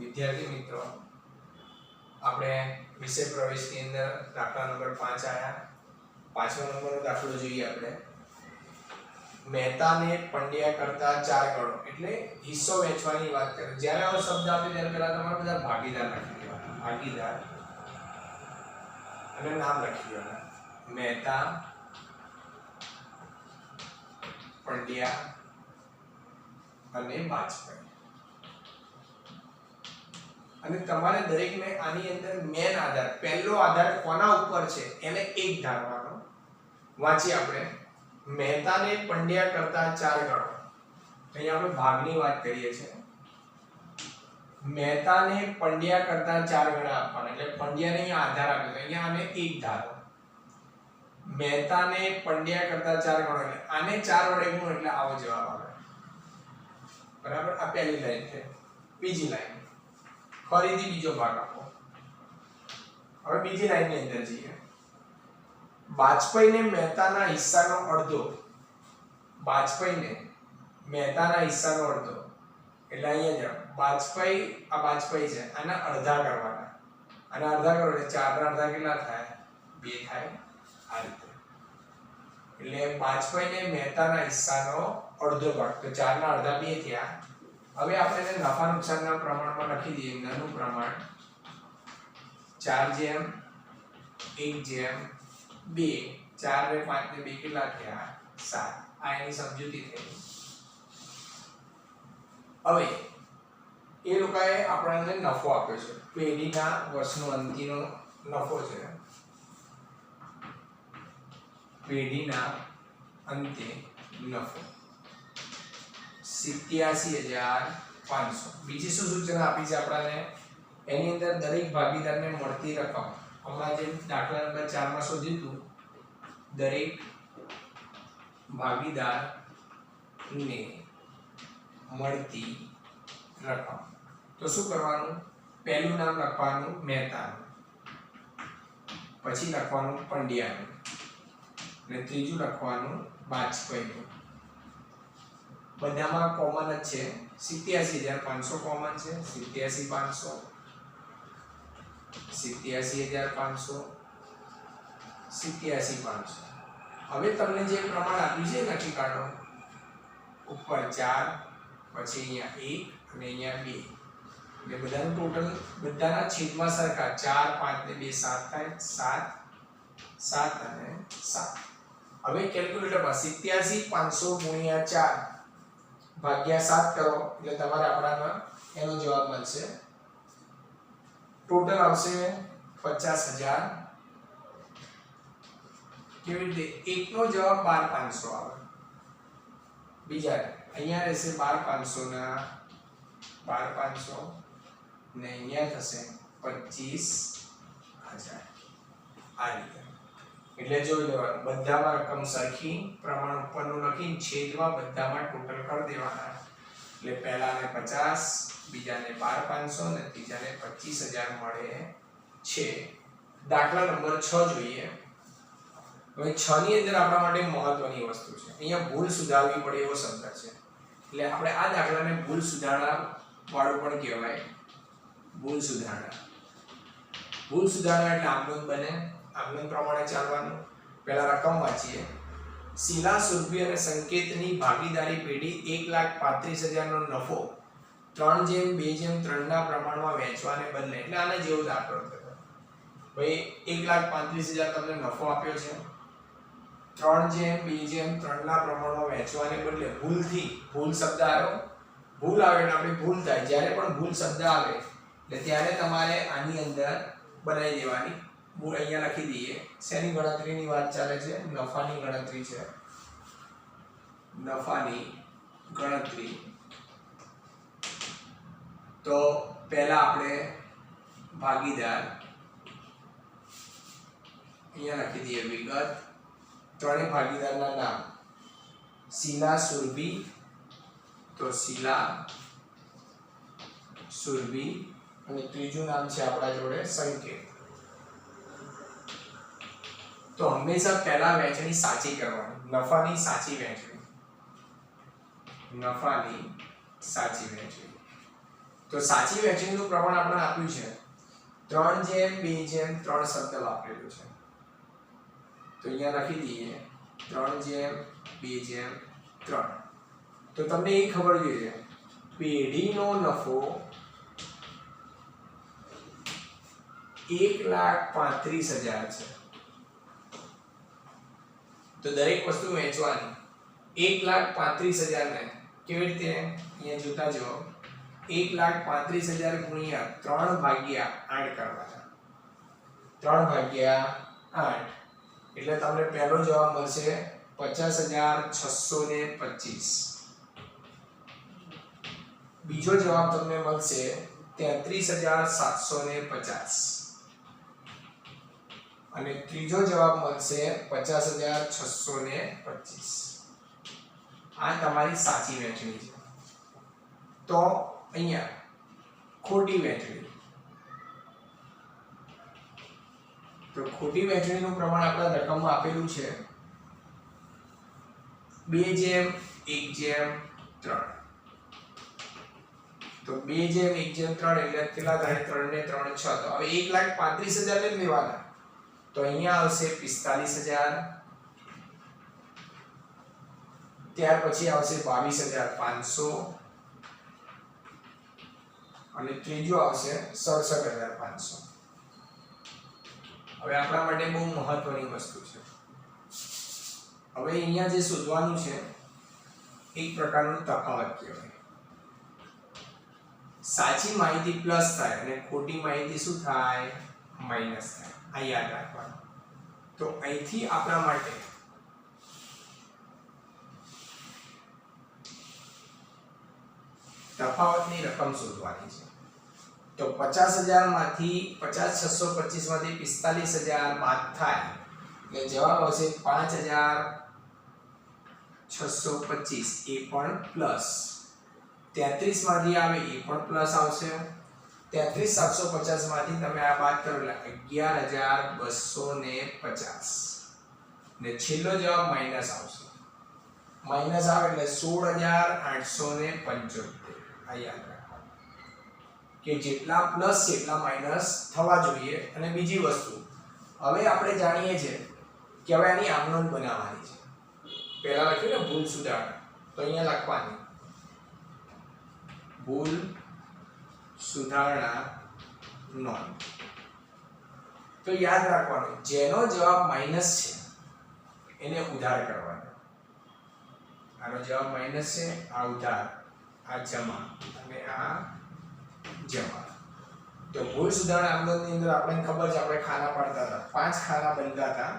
વિદ્યાર્થી મિત્રો, આપણે વિષય પ્રવેશની અંદર દાખલા નંબર 5 આયા. પાંચમા નંબરનો દાખલો જોઈએ આપણે. મહેતાને પંડ્યા કરતા 4 ગણો, એટલે હિસ્સો વહેંચવાની વાત કરે. જ્યારે આવો શબ્દ આવે ત્યારે પહેલા તમારે બધા ભાગીદાર લખી દેવાના. ભાગીદાર અને નામ લખી દેવાના. મહેતા, પંડ્યા અને વાજપેયી. અને તમારે દરેકને આની અંદર મેન આધાર, પહેલો આધાર કોના ઉપર છે એને એક ધારવાનો. વાંચી આપણે. મહેતાને પંડ્યા કરતા 4 ગણો. અહીંયા આપણે ભાગની વાત કરીએ છીએ. મહેતાને પંડ્યા કરતા 4 ગણા આપવાના, એટલે પંડ્યાને અહીંયા આધાર આપ્યો, અહીંયા આને એક ધારો. મહેતાને પંડ્યા કરતા 4 ગણો, એટલે આને 4 વડે ગુણો એટલે આવો જવાબ આવે. બરાબર. આ પહેલી લાઈન છે. બીજી લાઈન ફરીથી બીજો ભાગ આપો. હવે બીજી લાઈનની અંદર જઈએ. વાજપેયીને મહેતાના હિસ્સાનો અડધો. વાજપેયીને મહેતાના હિસ્સાનો અડધો, એટલે અહીંયા જ વાજપેયી, આ વાજપેયી છે, આના અડધા કરવાના. આના અડધા કરો એટલે 4 ના અડધા કેટલા થાય? 2 થાય. આ રીતે. એટલે વાજપેયીને મહેતાના હિસ્સાનો અડધો ભાગ, તો 4 ના અડધા 2 થયા. હવે આપણે એને નફા નુકસાનના પ્રમાણમાં લખી દઈએ. નાનું પ્રમાણ 4:1:2. 4 ને 5 ને 2 કેટલા થયા? 7. આ એની સમજૂતી થઈ. હવે એ લોકોએ આપણને નફો આપ્યો છે. પેઢીના વર્ષનો અંતિનો નફો છે. પેઢીના અંતે નફો 87,500. બીજી શું સૂચના આપી છે આપણને? એની અંદર દરેક ભાગીદારને મળતી રકમ, હમણાં જે દાખલા નંબર 4 માં શોધ્યું, દરેક ભાગીદારને મળતી રકમ. તો શું કરવાનું? પહેલું નામ લખવાનું મહેતાનું, પછી લખવાનું પંડ્યાનું, અને ત્રીજું લખવાનું વાજપેયીનું. બધામાં કોમન જ છે. 87,500 કોમન છે. 87,500, 87,500, 87,500. હવે તમને જે પ્રમાણ આપ્યું છે લખી કાઢો. ઉપર 4, પછી અહીંયા 1 અને અહીંયા 2. એટલે બધાનું ટોટલ બધાના છેદમાં સરખા 4, 5 ને 2 7 થાય. 7 અને 7. હવે કેલ્ક્યુલેટરમાં 87,500 ગુણ્યા 4 ભાગ્યા 7 કરો એટલે તમારે આપણામાં એનો જવાબ મળશે. ટોટલ આવશે 50,000. કેવી રીતે? એકનો જવાબ 12,500 આવે. બીજા અહીંયા રહેશે 12,500 ના 12,500 ને અહીંયા થશે 25,000. આ રીતે. એટલે જોઈ લેવાનું, બધામાં રકમ સરખી, પ્રમાણ ઉપરનું લખીને છેદમાં બધામાં ટોટલ કરી દેવાના. એટલે પહેલાને 50, બીજાને 12,500 ને ત્રીજાને 25,000 મળે છે. દાખલા નંબર 6 જોઈએ. હવે 6 ની અંદર આપણા માટે મહત્વની વસ્તુ છે. અહીંયા ભૂલ સુધારવી પડે એવો શબ્દ છે. એટલે આપણે આ દાખલાને ભૂલ સુધારણા વાળું પણ કહેવાય. ભૂલ સુધારણા. ભૂલ સુધારણા એટલે આમનું બને. આમનું પ્રમાણે ચાલવાનું. પહેલા રકમ વાંચીએ. શીલા, સુરભી અને સંકેતની ભાગીદારી પેઢી 1,35,000 નો નફો 3:2:3 ના પ્રમાણમાં વહેંચવાને બદલે, એટલે આને જેવો દાખલો થયો. ભાઈ 1,35,000 તમને નફો આપ્યો છે. 3:2:3 ના પ્રમાણમાં વહેંચવાને બદલે ભૂલથી, ભૂલ શબ્દ આવ્યો, ભૂલ આવે એટલે આપણે ભૂલ થાય. જ્યારે પણ ભૂલ શબ્દ આવે એટલે ત્યારે તમારે આની અંદર બનાવી દેવાની. હું અહીંયા લખી દઈએ. શેની ગણતરીની વાત ચાલે છે? નફાની ગણતરી છે. નફાની ગણતરી. તો પહેલા આપણે ભાગીદાર અહીંયા લખી દઈએ. વિગત. ત્રણેય ભાગીદારના નામ. શીલા, સુરભી, તો શીલા, સુરભી, અને ત્રીજું નામ છે આપણા જોડે સંકેત. તો હંમેશા પહેલા વહેંચણી સાચી કરવાની. નફાની સાચી વહેંચણી. નફાની સાચી વહેંચણી. તો સાચી વહેંચણીનું પ્રમાણ આપણને આપ્યું છે 3:2:3 શબ્દ વાપરેલો છે. તો અહીંયા લખી દઈએ 3:2:3. તો તમને એ ખબર જોઈએ પેઢીનો નફો 1,35,000 છે. તો દરેક વસ્તુ વેચવાની 1,35,000 ને કેવી રીતે અહીંયા જોતા જાઓ 1,35,000 ગુણ્યા 3/8 કરવાના 3/8 એટલે તમને પહેલો જવાબ મળશે 50,625. બીજો જવાબ તમને મળશે 33,750 અને ત્રીજો જવાબ મળશે 50,625. આ તમારી સાચી વહેંચણી છે. તો અહીંયા ખોટી વહેંચણી. તો ખોટી વહેંચણીનું પ્રમાણ આપણા રકમમાં આપેલું છે 2:1:3. તો 2:1:3 એટલે કેટલા થાય 3 ને 3 6. તો હવે 1,35,000 ને લેવાના. તો અહીંયા આવશે 45,000. ત્યાર પછી આવશે 22,500 અને ત્રીજો આવશે 67,500. હવે આપણા માટે બહુ મહત્વની વસ્તુ છે. હવે અહીંયા જે શોધવાનું છે એક પ્રકારનું તફાવત કહેવાય. સાચી માહિતી પ્લસ થાય અને ખોટી માહિતી શું થાય માઈનસ થાય. આ યાદ રાખવાનું. તો અહીંથી આપણા માટે તફાવતની રકમ શોધવાની છે. તો 50,000 માંથી 50,625 માંથી 45,000 બાદ થાય એટલે જવાબ આવશે 5,625. એ પણ પ્લસ 33 માંથી આવે એ પણ પ્લસ આવશે. 33,750 માંથી તમે આ બાદ કરો એટલે 11,250 ને છેલ્લો જવાબ માઈનસ આવશે. માઈનસ આવે એટલે 16,875. આ યાદ રાખવાનું કે જેટલા પ્લસ છે એટલા માઈનસ થવા જોઈએ. અને બીજી વસ્તુ હવે આપણે જાણીએ છીએ કે હવે આની આમનોંધ બનાવવાની છે. પહેલા લખ્યું ને ભૂલ સુધારણા. તો અહીંયા લખવાની ભૂલ સુધારણા નોંધ. તો યાદ રાખવાનું જેનો જવાબ માઈનસ છે એને ઉધાર કરવાનો. આનો જવાબ માઈનસ છે, આ ઉધાર, આ જમા અને આ જમા. તો ભૂલ સુધારણા આમનોંધની અંદર આપણને ખબર છે આપણે ખાના પાડતા હતા. 5 ખાના બનતા હતા.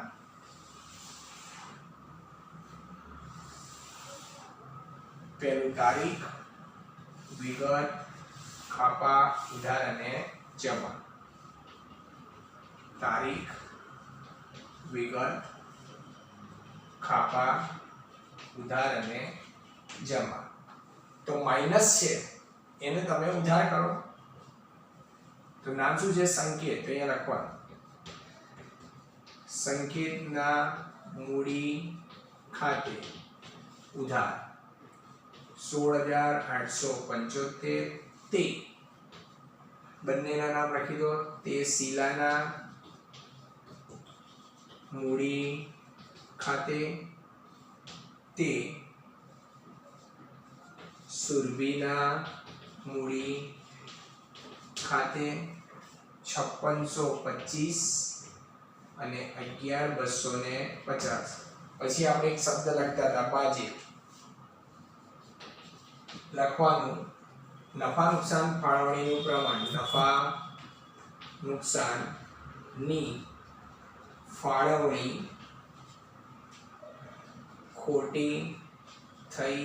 પહેલું તારીખ, વિગત, ખાપા, ઉધાર અને જમા. તારીખ, વિગત, ખાપા, ઉધાર અને જમા. તો માઈનસ છે એને તમે ઉધાર કરો. તો નામ શું છે સંકેત. તો અહીંયા લખવાનું સંકેતના મૂડી ખાતે ઉધાર 16,875. તે બંનેના નામ લખી દો. તે શીલાના મૂડી ખાતે, તે સુરભીના મૂડી ખાતે 5625 અને 11,250. પછી આપણે એક શબ્દ લખતા હતા બાજે. લખવાનું નફા નુકસાન ફાળવણીનું પ્રમાણ. નફા નુકસાનની ફાળવણી ખોટી થઈ